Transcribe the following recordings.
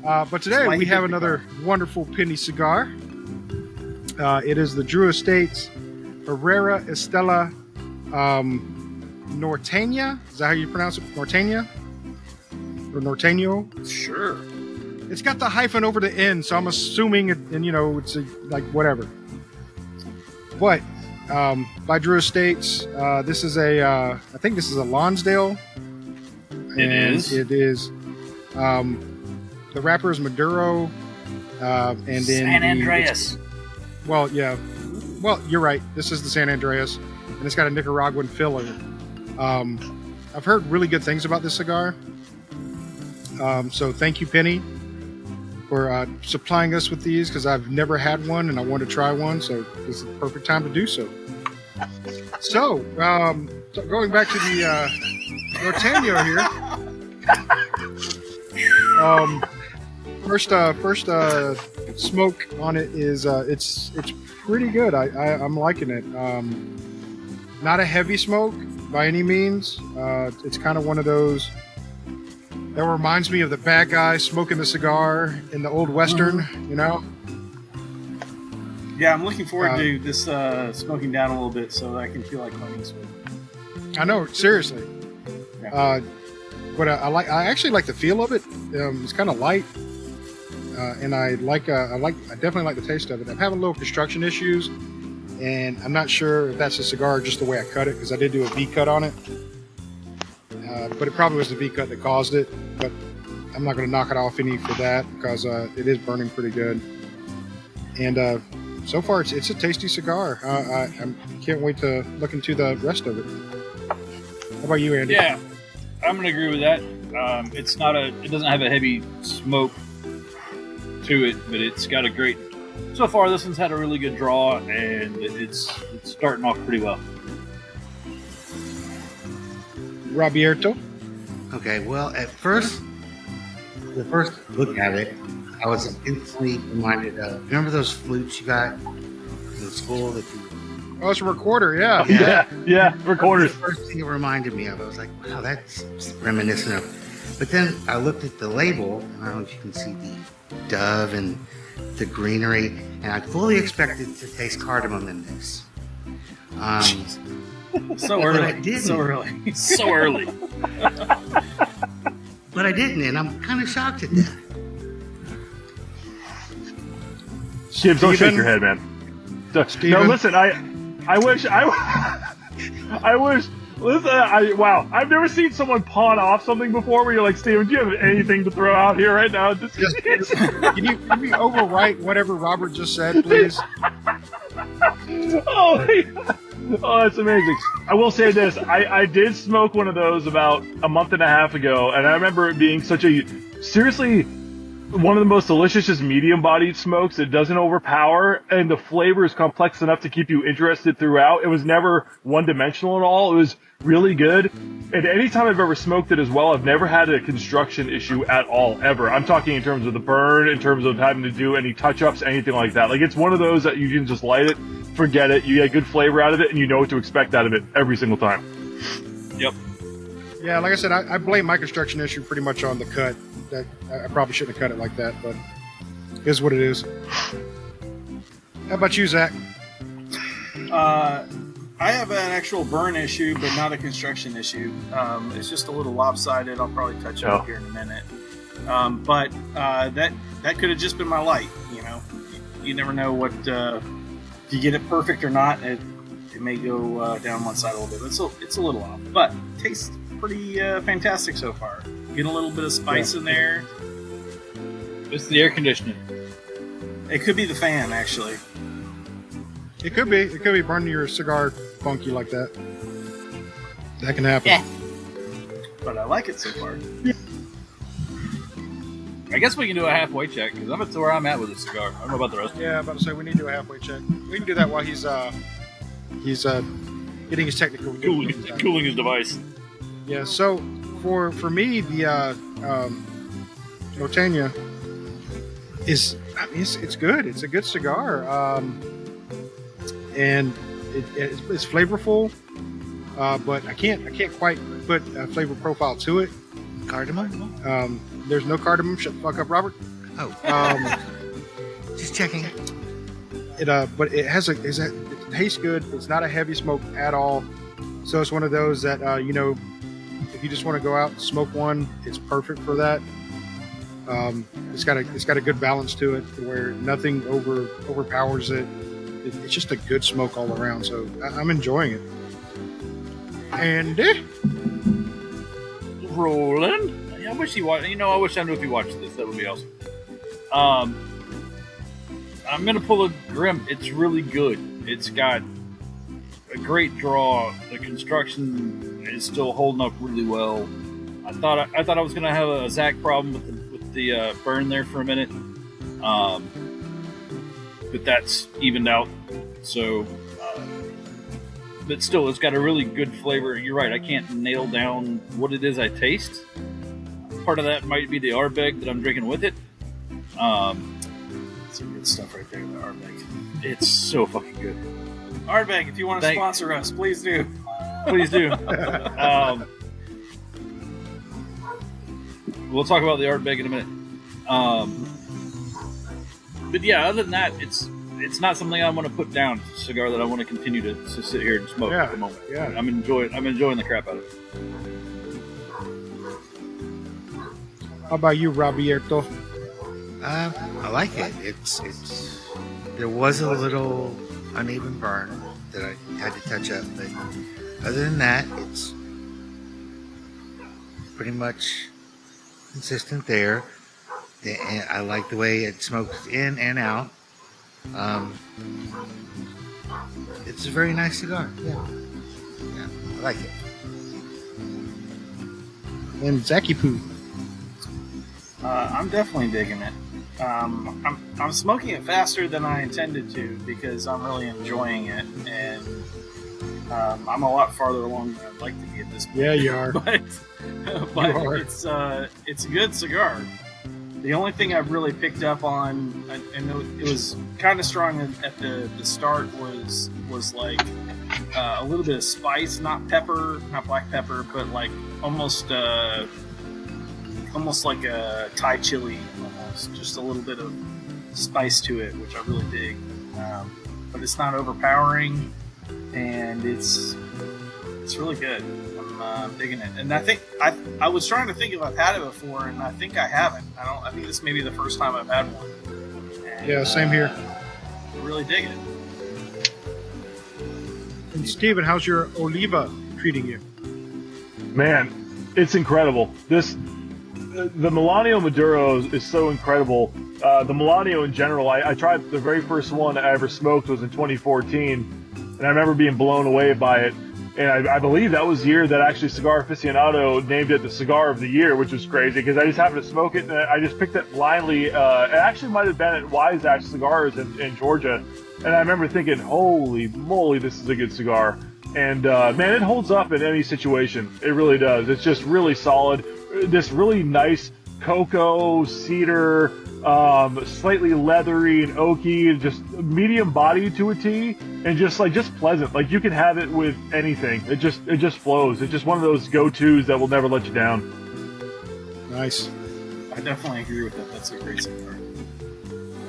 But today we have another wonderful penny cigar. It is the Drew Estates Herrera Esteli Norteño. Is that how you pronounce it? Norteño? Or Norteño? Sure. It's got the hyphen over the end, so I'm assuming it's like whatever. But by Drew Estates, this is I think this is a Lonsdale. It is. It is. The wrapper is Maduro, and then San Andreas. Well, yeah. Well, you're right. This is the San Andreas, and it's got a Nicaraguan fill in it. I've heard really good things about this cigar. So thank you, Penny, for supplying us with these, because I've never had one and I want to try one. So this is the perfect time to do so. So going back to the Norteño here. First smoke on it is it's pretty good. I'm liking it. Not a heavy smoke by any means. It's kind of one of those that reminds me of the bad guy smoking the cigar in the old Western, you know? Yeah, I'm looking forward to this smoking down a little bit so I can feel like cleaning smoke. I know, seriously. Yeah. But I actually like the feel of it. It's kind of light, and I definitely like the taste of it. I'm having little construction issues, and I'm not sure if that's a cigar or just the way I cut it, because I did do a V cut on it. But it probably was the V cut that caused it. But I'm not going to knock it off any for that, because it is burning pretty good. And so far, it's a tasty cigar. I can't wait to look into the rest of it. How about you, Andy? Yeah, I'm gonna agree with that. It doesn't have a heavy smoke to it, but it's got a great. So far, this one's had a really good draw, and it's starting off pretty well. Roberto? Okay, well, the first look at it, I was instantly reminded of, remember those flutes you got in school that you... Oh, it's a recorder, yeah. Yeah, recorders. The first thing it reminded me of, I was like, wow, that's reminiscent of... But then I looked at the label, and I don't know if you can see the dove and the greenery, and I fully expected to taste cardamom in this. So early. But I didn't. So early. So early. But I didn't, and I'm kind of shocked at that. Gibbs, don't shake your head, man. No, listen, I wish. Listen, wow, I've never seen someone pawn off something before where you're like, Steven, do you have anything to throw out here right now? Can you overwrite whatever Robert just said, please? Oh, that's amazing. I will say this. I did smoke one of those about a month and a half ago, and I remember it being seriously, one of the most delicious, just medium-bodied smokes. It doesn't overpower, and the flavor is complex enough to keep you interested throughout. It was never one-dimensional at all. It was really good. And anytime I've ever smoked it as well, I've never had a construction issue at all, ever. I'm talking in terms of the burn, in terms of having to do any touch-ups, anything like that. Like, it's one of those that you can just light it, forget it, you get good flavor out of it, and you know what to expect out of it every single time. Yep. Yeah, like I said, I blame my construction issue pretty much on the cut. I probably shouldn't have cut it like that, but it is what it is. How about you, Zach? I have an actual burn issue, but not a construction issue. It's just a little lopsided. I'll probably touch it up here in a minute. But that could have just been my light. You know, you never know what if you get it perfect or not. It may go down one side a little bit. It's a little off, but tastes pretty fantastic so far. Get a little bit of spice in there. It's the air conditioning. It could be the fan, actually. It could be. It could be burning your cigar funky like that. That can happen. Yeah. But I like it so far. I guess we can do a halfway check, because I'm at where I'm at with the cigar. I don't know about the rest. Yeah, I'm about to say we need to do a halfway check. We can do that while he's getting his technical Cooling his device. Yeah. So for me, the Norteño is, I mean, it's good. It's a good cigar, and it's flavorful. But I can't quite put a flavor profile to it. Cardamom? There's no cardamom. Shut the fuck up, Robert. Oh, just checking. But it tastes good. It's not a heavy smoke at all. So it's one of those that if you just want to go out and smoke one, it's perfect for that. It's got a good balance to it, where nothing overpowers it. It's just a good smoke all around. So I'm enjoying it. And Roland. I wish he watched. I wish I knew if he watched this. That would be awesome. I'm gonna pull a Grim. It's really good. It's got a great draw. The construction is still holding up really well. I thought I was gonna have a Zach problem with the burn there for a minute, but that's evened out. So, but still, it's got a really good flavor. You're right. I can't nail down what it is I taste. Part of that might be the Ardbeg that I'm drinking with it. Some good stuff right there, the Ardbeg. It's so fucking good. Ardbeg, if you want to sponsor us, please do. Please do. We'll talk about the Ardbeg in a minute. But yeah, other than that, it's not something I want to put down. It's a cigar that I want to continue to sit here and smoke at the moment. Yeah. I'm enjoying the crap out of it. how about you, Roberto? I like it. There was a little uneven burn that I had to touch up, but other than that, it's pretty much consistent there. I like the way it smokes in and out. It's a very nice cigar. Yeah, I like it. And Zaki Poo. I'm definitely digging it. I'm smoking it faster than I intended to because I'm really enjoying it, and I'm a lot farther along than I'd like to be at this point. Yeah, you are. but You are. it's a good cigar. The only thing I've really picked up on, and it was kind of strong at the start, was like a little bit of spice, not pepper, not black pepper, but like almost like a Thai chili, almost just a little bit of spice to it, which I really dig. But it's not overpowering, and it's really good. I'm digging it, and I think I was trying to think if I've had it before, and I think I haven't. I think this may be the first time I've had one. And, Yeah, same here. Really digging it. And Steven, how's your Oliva treating you? Man, it's incredible. The Melanio Maduro is so incredible. The Melanio in general, I tried the very first one I ever smoked was in 2014, and I remember being blown away by it. And I believe that was the year that actually Cigar Aficionado named it the Cigar of the Year, which was crazy because I just happened to smoke it and I just picked it blindly. It actually might have been at Wise Ash Cigars in Georgia. And I remember thinking, holy moly, this is a good cigar. And man, it holds up in any situation. It really does. It's just really solid. This really nice cocoa, cedar, slightly leathery and oaky, and just medium body to a T, and just pleasant. Like you can have it with anything. It just flows. It's just one of those go-tos that will never let you down. Nice. I definitely agree with that. That's a great cigar.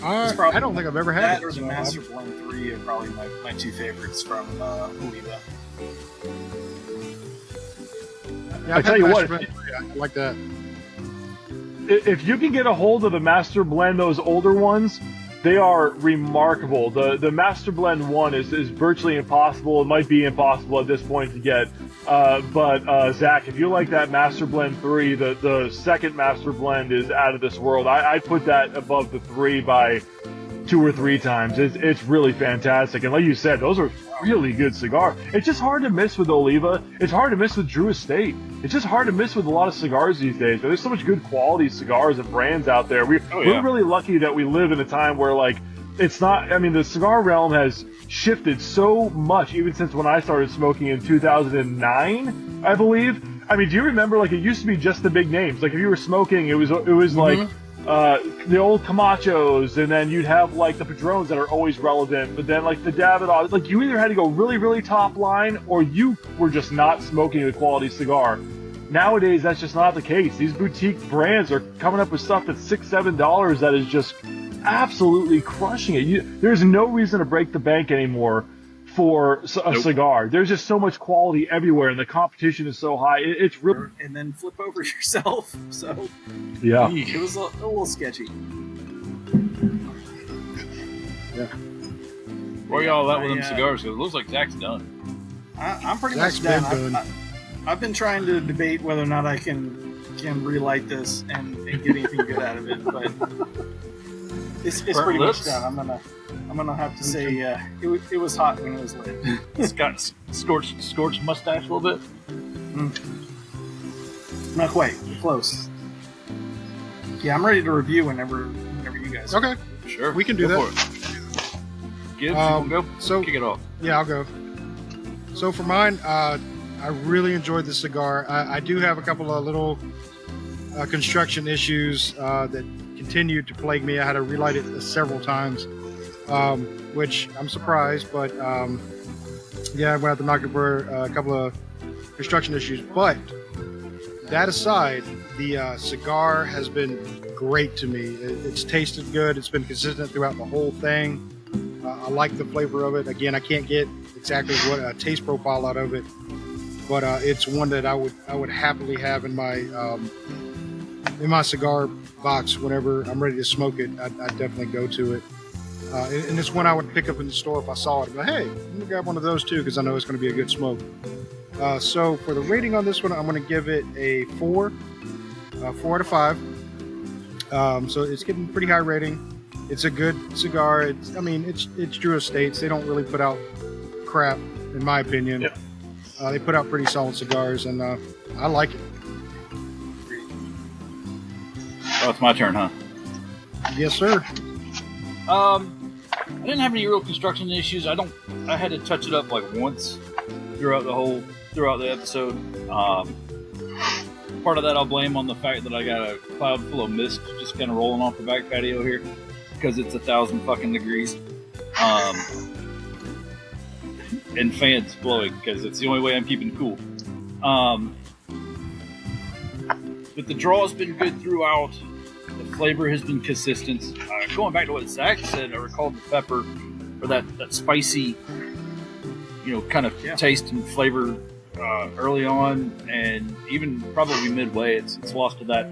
I don't think I've ever had That it. or the Master Blend 3 are probably my two favorites from Oliva. Yeah, I tell you what, I like that. if you can get a hold of the Master Blend, those older ones, they are remarkable. The Master Blend 1 is virtually impossible. It might be impossible at this point to get. But Zach, if you like that Master Blend 3, the second Master Blend is out of this world. I put that above the 3 by 2 or 3 times. It's really fantastic. And like you said, those are really good cigars. It's just hard to miss with Oliva. It's hard to miss with Drew Estate. It's just hard to miss with a lot of cigars these days. There's so much good quality cigars and brands out there. We're really lucky that we live in a time where, like, it's not, I mean, the cigar realm has shifted so much, even since when I started smoking in 2009, I believe. I mean, do you remember, like, it used to be just the big names. Like, if you were smoking, it was like, the old Camachos, and then you'd have like the Padrones that are always relevant, but then like the Davidoff, like you either had to go really, really top line, or you were just not smoking a quality cigar. nowadays that's just not the case. These boutique brands are coming up with stuff that's $6-7 that is just absolutely crushing it. There's no reason to break the bank anymore for a cigar. There's just so much quality everywhere, and the competition is so high. It's really And then flip over yourself. So yeah. it was a little sketchy. Yeah. Where y'all at with them cigars? Because it looks like Zach's done. I'm pretty Zach's much been done. I've been trying to debate whether or not I can relight this and get anything good out of it, but it's pretty much done. I'm gonna have to say it was hot when it was lit. It's got scorched mustache a little bit. Not quite, close. Yeah, I'm ready to review whenever you guys. Okay, Sure, we can do go that. for it. Gibbs, you wanna go? So Kick it off. yeah, I'll go. So for mine, I really enjoyed the cigar. I do have a couple of little construction issues that continued to plague me. I had to relight it several times, which I'm surprised, but yeah, I'm gonna have to knock it for a couple of construction issues. But that aside, the cigar has been great to me. It's tasted good. It's been consistent throughout the whole thing. I like the flavor of it. Again, I can't get exactly what a taste profile out of it, but it's one that I would happily have in my cigar box whenever I'm ready to smoke it. I'd definitely go to it, and it's one I would pick up in the store if I saw it. But hey, let me grab one of those too because I know it's going to be a good smoke. So for the rating on this one, I'm going to give it a 4 out of 5. So it's getting pretty high rating. It's a good cigar. It's Drew Estates. They don't really put out crap, in my opinion. Yeah. They put out pretty solid cigars, and I like it. Oh, it's my turn, huh? Yes, sir. I didn't have any real construction issues. I had to touch it up like once throughout the episode. Part of that I'll blame on the fact that I got a cloud full of mist just kind of rolling off the back patio here because it's 1,000 fucking degrees. And fans blowing because it's the only way I'm keeping cool. But the draw has been good throughout. The flavor has been consistent. Going back to what Zach said, I recalled the pepper or that spicy, kind of taste and flavor early on, and even probably midway. It's lost to that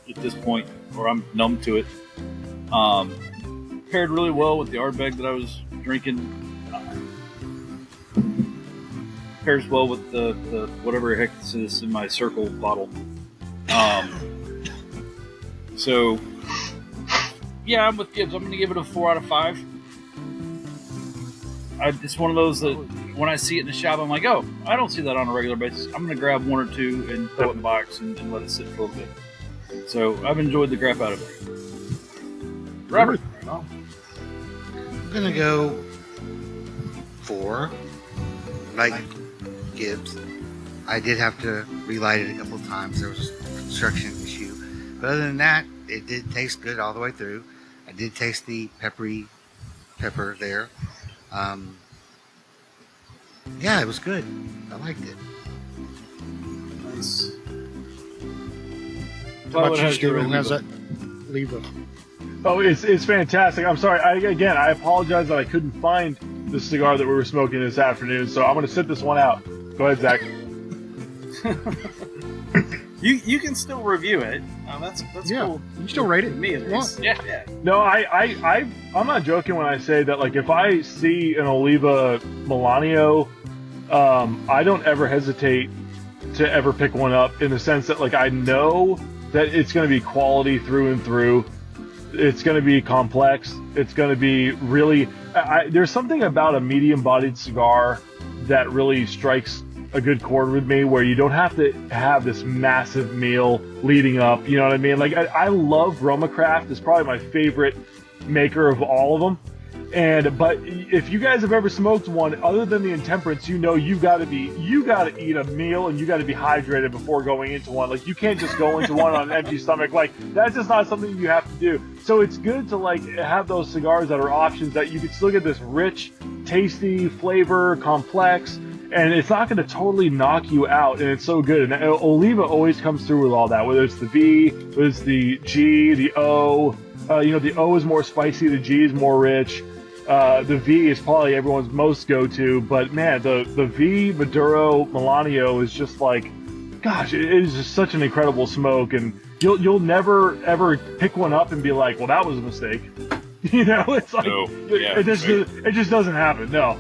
at this point, or I'm numb to it. Paired really well with the Ardbeg that I was drinking. Pairs well with the whatever heck this is in my Circle bottle. So yeah, I'm with Gibbs. I'm going to give it a 4 out of 5. It's one of those that when I see it in the shop, I'm like, oh, I don't see that on a regular basis. I'm going to grab one or two and throw it in the box and let it sit for a little bit. So I've enjoyed the crap out of it. Robert. I'm gonna go 4. Like Gibbs, I did have to relight it a couple of times. There was a construction issue, but other than that, it did taste good all the way through. I did taste the pepper there. Yeah, it was good. I liked it. Nice. How about you, Steven? How's that? Libra. Oh, it's fantastic. I'm sorry. I apologize that I couldn't find the cigar that we were smoking this afternoon, so I'm going to sit this one out. Go ahead, Zach. You can still review it. That's Yeah, cool. you can still rate it. To me, at Well, least. Yeah. No, I'm not joking when I say that. Like, if I see an Oliva Melanio, I don't ever hesitate to ever pick one up. In the sense that, like, I know that it's going to be quality through and through. It's going to be complex. It's going to be really. There's something about a medium-bodied cigar that really strikes a good chord with me, where you don't have to have this massive meal leading up. You know what I mean? Like, I love Roma Craft. It's probably my favorite maker of all of them. But if you guys have ever smoked one other than the Intemperance, you got to eat a meal and you got to be hydrated before going into one. Like, you can't just go into one on an empty stomach. Like, that's just not something you have to do. So it's good to, like, have those cigars that are options that you can still get this rich, tasty flavor, complex, and it's not going to totally knock you out, and it's so good. And Oliva always comes through with all that, whether it's the V, whether it's the G, the O. The O is more spicy, the G is more rich. The V is probably everyone's most go-to, but man, the V Maduro Melanio is just like, gosh, it is just such an incredible smoke, and you'll never ever pick one up and be like, well, that was a mistake. It's like it just doesn't happen. No,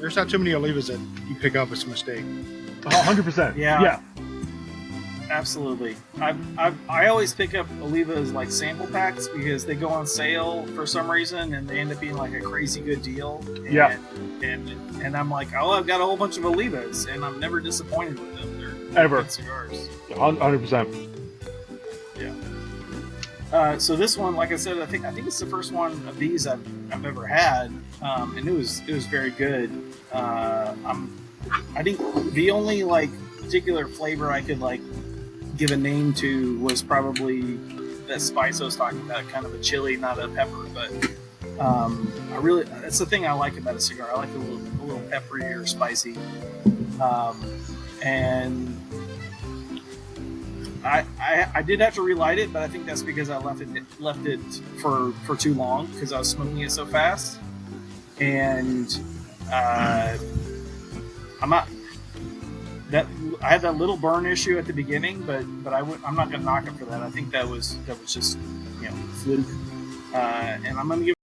There's not too many Olivas that you pick up as a mistake. 100%. Yeah. Absolutely. I always pick up Olivas like sample packs because they go on sale for some reason and they end up being like a crazy good deal. And I'm like, oh, I've got a whole bunch of Olivas, and I'm never disappointed with them. They're Ever. good cigars. 100%. Yeah. So this one, like I said, I think it's the first one of these I've ever had, and it was very good. I think the only like particular flavor I could like give a name to was probably that spice I was talking about, kind of a chili, not a pepper. But that's the thing I like about a cigar. I like a little peppery or spicy, and I did have to relight it, but I think that's because I left it for too long because I was smoking it so fast, and I had that little burn issue at the beginning, but I'm not going to knock it for that. I think that was just fluke, and I'm going to give